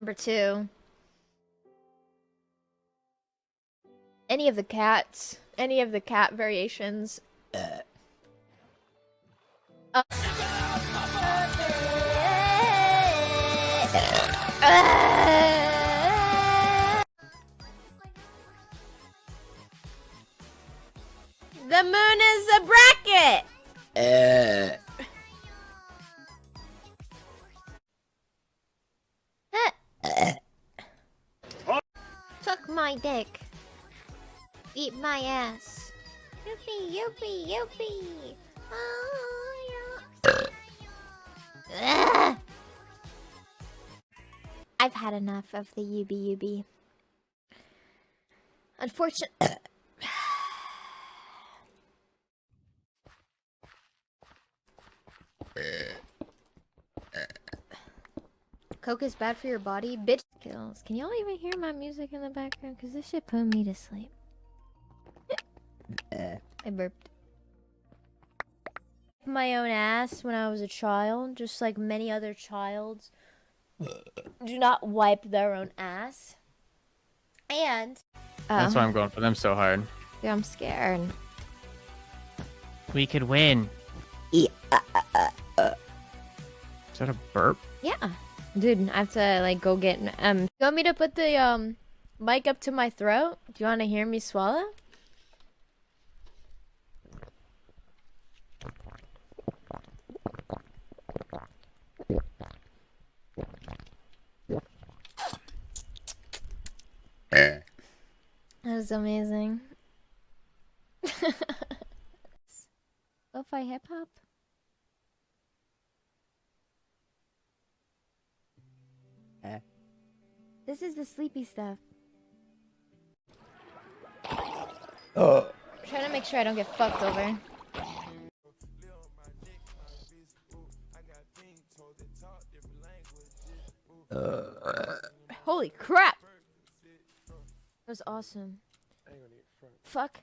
Number 2. Any of the cats. Any of the cat variations. The moon is a bracket! Suck my dick. Eat my ass. Yoopie, yoopie, yoopie. Oh, yeah. I've had enough of the UB. Unfortunately. Coke is bad for your body? Bitch kills. Can y'all even hear my music in the background? Because this shit put me to sleep. I burped. My own ass when I was a child, just like many other childs do not wipe their own ass. And that's why I'm going for them so hard. Yeah, I'm scared. We could win. Yeah. Is that a burp? Yeah. Dude, I have to like go get you want me to put the mic up to my throat? Do you want to hear me swallow? That was amazing. Lo-fi hip-hop? This is the sleepy stuff. Trying to make sure I don't get fucked over. Holy crap! That was awesome. Fuck.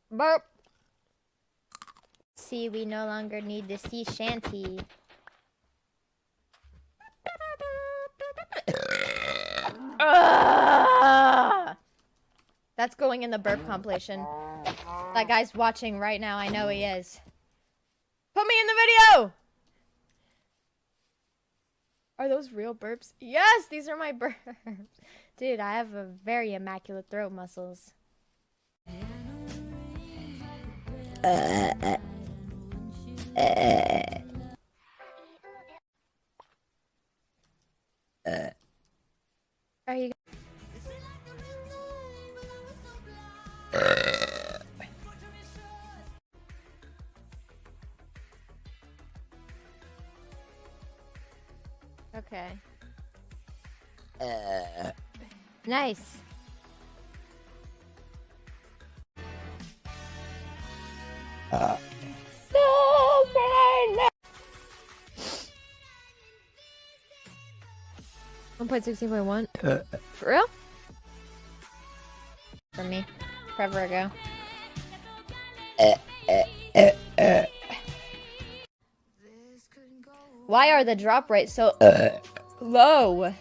Burp. See, we no longer need the sea shanty. That's going in the burp compilation. That guy's watching right now. I know he is. Put me in the video! Are those real burps? Yes, these are my burps. Dude, I have a very immaculate throat muscles. Are you? Okay. Nice. So fun. 1.16.1. For real? For me. Forever ago. Why are the drop rates so low?